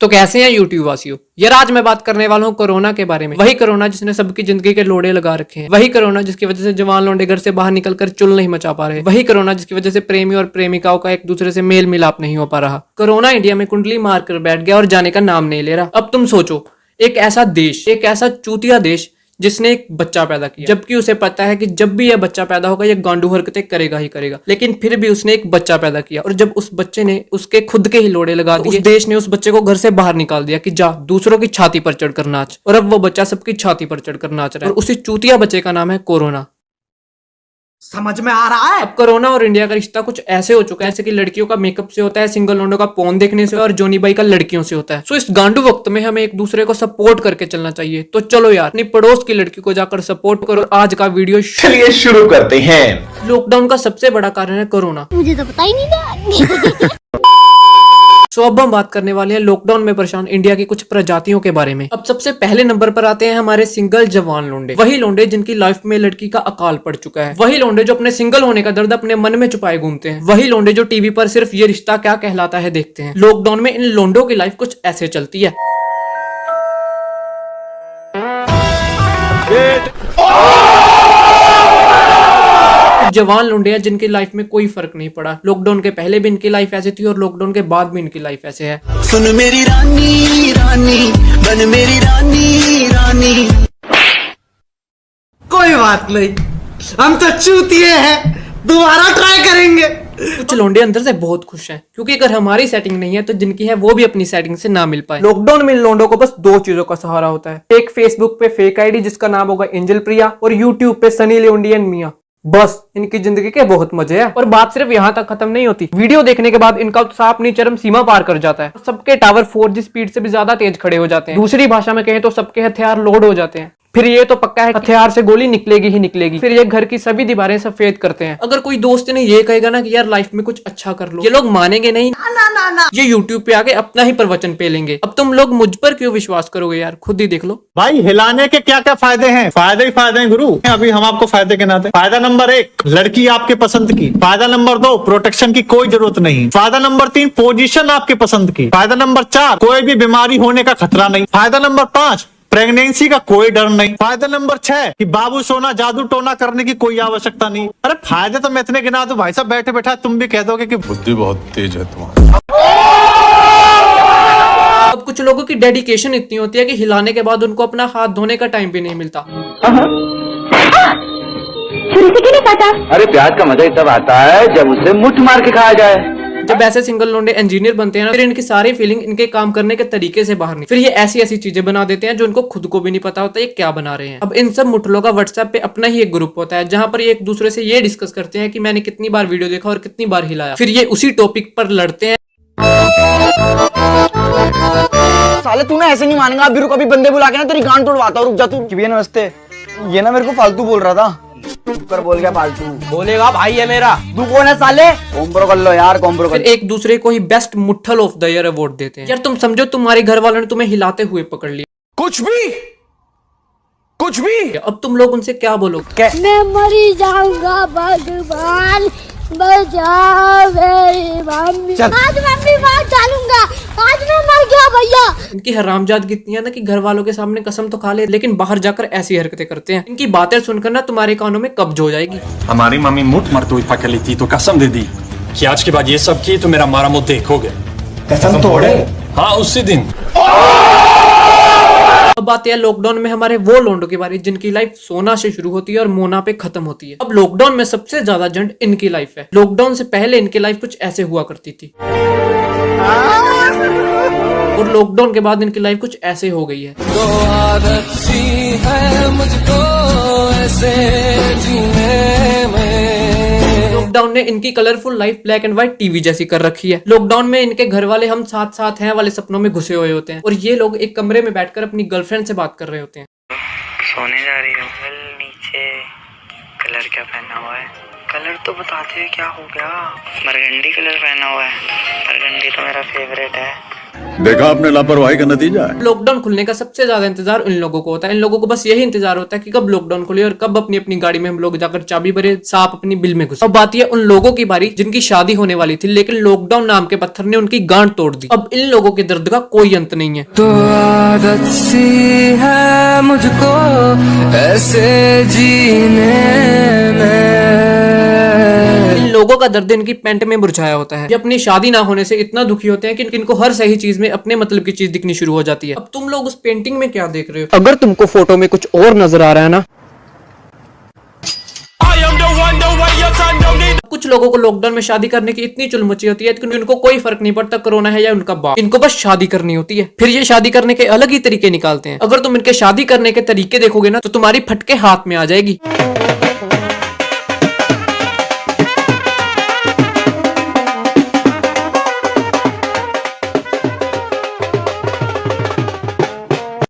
तो कैसे हैं यूट्यूब वासियों। यार आज मैं बात करने वाला हूँ कोरोना के बारे में। वही कोरोना जिसने सबकी जिंदगी के लोड़े लगा रखे हैं। वही कोरोना जिसकी वजह से जवान लौंडे घर से बाहर निकलकर चुल नहीं मचा पा रहे। वही कोरोना जिसकी वजह से प्रेमी और प्रेमिकाओं का एक दूसरे से मेल मिलाप नहीं हो पा रहा। कोरोना इंडिया में कुंडली मार कर बैठ गया और जाने का नाम नहीं ले रहा। अब तुम सोचो, एक ऐसा देश, एक ऐसा चूतिया देश जिसने एक बच्चा पैदा किया, जबकि उसे पता है कि जब भी यह बच्चा पैदा होगा ये गांडू हरकतें करेगा ही करेगा, लेकिन फिर भी उसने एक बच्चा पैदा किया। और जब उस बच्चे ने उसके खुद के ही लोड़े लगा दिए, उस देश ने उस बच्चे को घर से बाहर निकाल दिया कि जा दूसरों की छाती पर चढ़कर नाच। और अब वो बच्चा सबकी छाती पर चढ़कर नाच रहा है, और उसी चूतिया बच्चे का नाम है कोरोना। समझ में आ रहा है। अब कोरोना और इंडिया का रिश्ता कुछ ऐसे हो चुका है जैसे कि लड़कियों का मेकअप से होता है, सिंगल लोंडो का पोन देखने से, और जोनी बाई का लड़कियों से होता है। सो इस गांडू वक्त में हमें एक दूसरे को सपोर्ट करके चलना चाहिए। तो चलो यार, अपनी पड़ोस की लड़की को जाकर सपोर्ट करो। आज का वीडियो चलिए शुरू करते हैं। लॉकडाउन का सबसे बड़ा कारण है कोरोना। मुझे तो पता ही नहीं था। सो अब हम बात करने वाले हैं लॉकडाउन में परेशान इंडिया की कुछ प्रजातियों के बारे में। अब सबसे पहले नंबर पर आते हैं हमारे सिंगल जवान लोंडे। वही लोंडे जिनकी लाइफ में लड़की का अकाल पड़ चुका है। वही लोंडे जो अपने सिंगल होने का दर्द अपने मन में छुपाए घूमते हैं। वही लोंडे जो टीवी पर सिर्फ ये रिश्ता क्या कहलाता है देखते हैं। लॉकडाउन में इन लोंडों की लाइफ कुछ ऐसे चलती है। जवान लुंडे हैं जिनकी लाइफ में कोई फर्क नहीं पड़ा। लॉकडाउन के पहले भी इनकी लाइफ ऐसी थी और लॉकडाउन के बाद भी इनकी लाइफ ऐसे है। सुन मेरी रानी रानी, बन मेरी रानी रानी। कोई बात नहीं, हम तो चूतिए हैं, दोबारा ट्राई करेंगे। कुछ लोंडे अंदर से बहुत खुश हैं क्योंकि अगर हमारी सेटिंग नहीं है तो जिनकी है वो भी अपनी सेटिंग से ना मिल पाए। लॉकडाउन में इन लोंडों को बस दो चीजों का सहारा होता है, एक फेसबुक पे फेक आईडी जिसका नाम होगा एंजल प्रिया, और यूट्यूब पे सनी लियोंडियन मिया। बस इनकी जिंदगी के बहुत मजे हैं। और बात सिर्फ यहाँ तक खत्म नहीं होती। वीडियो देखने के बाद इनका उत्साह अपनी चरम सीमा पार कर जाता है। सबके टावर 4G स्पीड से भी ज्यादा तेज खड़े हो जाते हैं। दूसरी भाषा में कहें तो सबके हथियार लोड हो जाते हैं। फिर ये तो पक्का है हथियार से गोली निकलेगी ही निकलेगी। फिर ये घर की सभी दीवारें सफेद करते हैं। अगर कोई दोस्त ने ये कहेगा ना कि यार लाइफ में कुछ अच्छा कर लो, ये लोग मानेंगे नहीं। ना। ये यूट्यूब पे आके अपना ही प्रवचन पेलेंगे। अब तुम लोग मुझ पर क्यों विश्वास करोगे यार, खुद ही देख लो। भाई हिलाने के क्या क्या फायदे हैं? फायदे ही फायदे हैं गुरु। अभी हम आपको फायदे गिनाते। फायदा नंबर 1, लड़की आपके पसंद की। फायदा नंबर 2, प्रोटेक्शन की कोई जरूरत नहीं। फायदा नंबर 3, पोजीशन आपके पसंद की। फायदा नंबर 4, कोई भी बीमारी होने का खतरा नहीं। फायदा नंबर 5, प्रेगनेंसी का कोई डर नहीं। फायदा नंबर 6 कि बाबू सोना जादू टोना करने की कोई आवश्यकता नहीं। अरे फायदे तो मैं इतने गिना दूं भाई साहब, बैठे बैठा तुम भी कह दोगे कि बुद्धि बहुत तेज है तुम्हारी। अब कुछ लोगों की डेडिकेशन इतनी होती है कि हिलाने के बाद उनको अपना हाथ धोने का टाइम भी नहीं मिलता। अरे प्याज का मजा ही तब आता है जब उसे मुट्ठ मार के खाया जाए। जब ऐसे सिंगल लोंडे इंजीनियर बनते हैं ना, फिर इनकी सारी फीलिंग इनके काम करने के तरीके से बाहर नहीं। फिर ये ऐसी ऐसी चीजें बना देते हैं जो इनको खुद को भी नहीं पता होता ये क्या बना रहे हैं। अब इन सब मुठलों का व्हाट्सएप पे अपना ही एक ग्रुप होता है जहां पर ये एक दूसरे से ये डिस्कस करते हैं कि मैंने कितनी बार वीडियो देखा और कितनी बार हिलाया। फिर ये उसी टॉपिक पर लड़ते हैं। साले तूने ऐसे नहीं मानेगा। अभी रुक, अभी बंदे बुला के ना तेरी गांड तोड़वाता हूँ। रुक जा तू। भैया नमस्ते। ये ना मेरे को फालतू बोल रहा था। ऊपर बोल गया फालतू। बोलेगा भाई है मेरा। तू कौन है साले? कॉम्प्रो कर लो यार, कॉम्प्रो कर। फिर एक दूसरे को ही best mutual of the year award देते हैं। यार तुम समझो तुम्हारे घर वालों ने तुम्हें हिलाते हुए पकड़ लिया, कुछ भी। अब तुम लोग उनसे क्या बोलोगे? मैं मरी जाऊंगा, भगवान बचाओ मेरी मम्मी। आज मम्मी बात डालूंगा, आज मैं मर गया भैया। इनकी हरामजादगी इतनी है ना कि घर वालों के सामने कसम तो खा ले, लेकिन बाहर जाकर ऐसी हरकतें करते हैं। इनकी बातें सुनकर ना तुम्हारे कानों में कब्ज हो जाएगी। हमारी मम्मी मुठ मरते हुए पकड़ ली थी तो कसम दे दी कि आज के बाद ये सब की तो मेरा मारा मुंह देखोगे। कसम तोड़े? हाँ उसी दिन। अब बात है लॉकडाउन में हमारे वो लोंडों के बारे जिनकी लाइफ सोना से शुरू होती है और मोना पे खत्म होती है। अब लॉकडाउन में सबसे ज्यादा झंड इनकी लाइफ है। लॉकडाउन से पहले इनकी लाइफ कुछ ऐसे हुआ करती थी और लॉकडाउन के बाद इनकी लाइफ कुछ ऐसे हो गई है। तो आदत सी है मुझको ऐसे जीने में। लॉकडाउन ने इनकी colourful life black and white TV जैसी कर रखी है। लॉकडाउन में इनके घर वाले हम साथ साथ हैं वाले सपनों में घुसे हुए होते हैं और ये लोग एक कमरे में बैठकर अपनी गर्लफ्रेंड से बात कर रहे होते हैं। सोने जा रही हूँ। नीचे कलर क्या पहना हुआ है? कलर तो बताते हैं क्या हो गया? बरगंडी कलर पहना हुआ है। बरगंडी तो मेरा फेवरेट है। देखा आपने लापरवाही का नतीजा है। लॉकडाउन खुलने का सबसे ज्यादा इंतजार इन लोगों को होता है। इन लोगों को बस यही इंतजार होता है कि कब लॉकडाउन खुले और कब अपनी अपनी गाड़ी में हम लोग जाकर चाबी भरे, सांप अपनी बिल में घुसे। अब बात यह उन लोगों की बारी जिनकी शादी होने वाली थी, लेकिन लॉकडाउन नाम के पत्थर ने उनकी गांठ तोड़ दी। अब इन लोगों के दर्द का कोई अंत नहीं है। तो आदत सी है मुझको ऐसे जीने में। इन लोगों का दर्द इनकी पैंट में मुरझाया होता है। ये अपनी शादी ना होने से इतना दुखी होते हैं कि इनको हर सही चीज में अपने मतलब की चीज दिखनी शुरू हो जाती है। अब तुम लोग उस पेंटिंग में क्या देख रहे हो? अगर तुमको फोटो में कुछ और नजर आ रहा है ना, कुछ लोगों को लॉकडाउन में शादी करने की इतनी चुल मची होती है कि उनको कोई फर्क नहीं पड़ता कोरोना है या उनका बाप, इनको बस शादी करनी होती है। फिर ये शादी करने के अलग ही तरीके निकालते हैं। अगर तुम इनके शादी करने के तरीके देखोगे ना तो तुम्हारी फटके हाथ में आ जाएगी।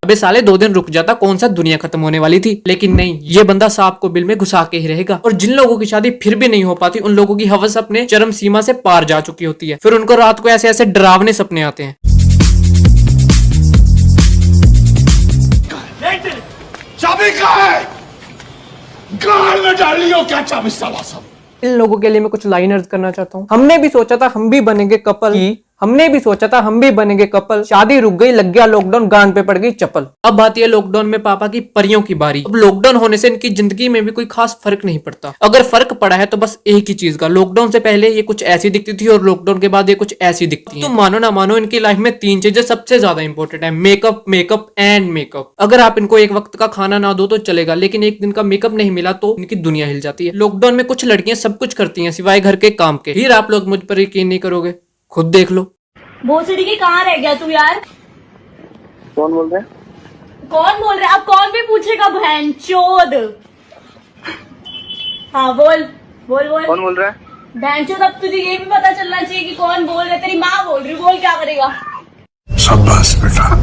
अबे साले 2 दिन रुक जाता, कौन सा दुनिया खत्म होने वाली थी। लेकिन नहीं, ये बंदा सांप को बिल में घुसा के ही रहेगा। और जिन लोगों की शादी फिर भी नहीं हो पाती, उन लोगों की हवस अपने चरम सीमा से पार जा चुकी होती है। फिर उनको रात को ऐसे ऐसे डरावने सपने आते हैं। चाबी कहाँ है? गाल में डाल लियो क्या चाबी साला सब। इन लोगों के लिए मैं कुछ लाइन अर्ज करना चाहता हूँ। हमने भी सोचा था हम भी बनेंगे कपल, हमने भी सोचा था हम भी बनेंगे कपल, शादी रुक गई, लग गया लॉकडाउन, गांड पे पड़ गई चप्पल। अब आती है लॉकडाउन में पापा की परियों की बारी। अब लॉकडाउन होने से इनकी जिंदगी में भी कोई खास फर्क नहीं पड़ता। अगर फर्क पड़ा है तो बस एक ही चीज का, लॉकडाउन से पहले ये कुछ ऐसी दिखती थी और लॉकडाउन के बाद ये कुछ ऐसी दिखती है। तुम मानो ना मानो, इनकी लाइफ में 3 चीजें सबसे ज्यादा इंपॉर्टेंट है, मेकअप, मेकअप एंड मेकअप। अगर आप इनको एक वक्त का खाना ना दो तो चलेगा, लेकिन एक दिन का मेकअप नहीं मिला तो इनकी दुनिया हिल जाती है। लॉकडाउन में कुछ लड़कियां सब कुछ करती हैं सिवाय घर के काम के। फिर आप लोग मुझ पर यकीन नहीं करोगे, खुद देख लो। भोसड़ी की कहाँ रह गया तू यार? कौन बोल रहे हैं? कौन बोल रहा है? अब कौन भी पूछेगा बहन चोद। हाँ बोल बोल बोल। कौन बोल रहा है? बहन चोद, अब तुझे ये भी पता चलना चाहिए कि कौन बोल रहा है। तेरी माँ बोल रही, बोल क्या करेगा? शाबाश बेटा,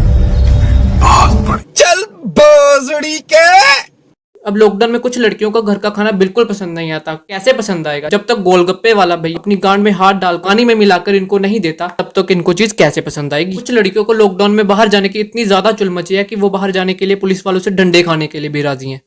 बहुत बढ़िया। चल भोसड़ी के। अब लॉकडाउन में कुछ लड़कियों को घर का खाना बिल्कुल पसंद नहीं आता। कैसे पसंद आएगा? जब तक गोलगप्पे वाला भाई अपनी गांड में हाथ डाल पानी में मिलाकर इनको नहीं देता, तब तक इनको चीज कैसे पसंद आएगी? कुछ लड़कियों को लॉकडाउन में बाहर जाने की इतनी ज्यादा चुल मची है कि वो बाहर जाने के लिए पुलिस वालों से डंडे खाने के लिए भी राजी हैं।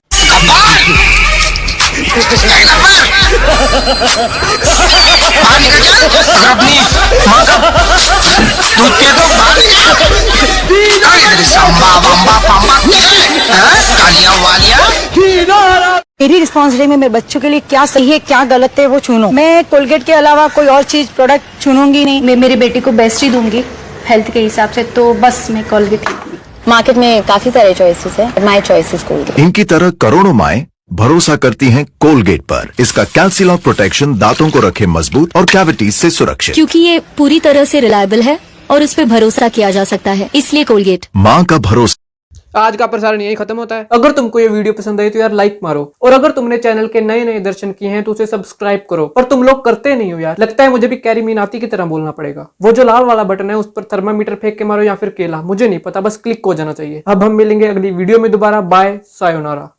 मेरी रिस्पॉन्सिबिलिटी में मेरे बच्चों के लिए क्या सही है क्या गलत है वो चुनो। मैं कोलगेट के अलावा कोई और चीज प्रोडक्ट चुनूंगी नहीं। मैं मेरे बेटे को बेस्ट ही दूंगी हेल्थ के हिसाब से, तो बस मैं कोलगेट लूंगी। मार्केट में काफी सारे चॉइसेस है, माय चॉइस इज कोलगेट। इनकी तरह करोड़ों माएं भरोसा करती हैं कोलगेट पर। इसका कैल्सीलॉक प्रोटेक्शन दांतों को रखे मजबूत और कैविटीज से सुरक्षित, क्योंकि ये पूरी तरह से रिलायबल है और उस पर भरोसा किया जा सकता है, इसलिए कोलगेट। माँ का भरोसा। आज का प्रसारण यही खत्म होता है। अगर तुमको ये वीडियो पसंद आई तो यार लाइक मारो, और अगर तुमने चैनल के नए नए दर्शन किए हैं तो उसे सब्सक्राइब करो। पर तुम लोग करते नहीं हो यार, लगता है मुझे भी कैरी मीनाती की तरह बोलना पड़ेगा। वो जो लाल वाला बटन है उस पर थर्मामीटर फेंक के मारो या फिर केला, मुझे नहीं पता, बस क्लिक हो जाना चाहिए। अब हम मिलेंगे अगली वीडियो में दोबारा। Bye, sayonara.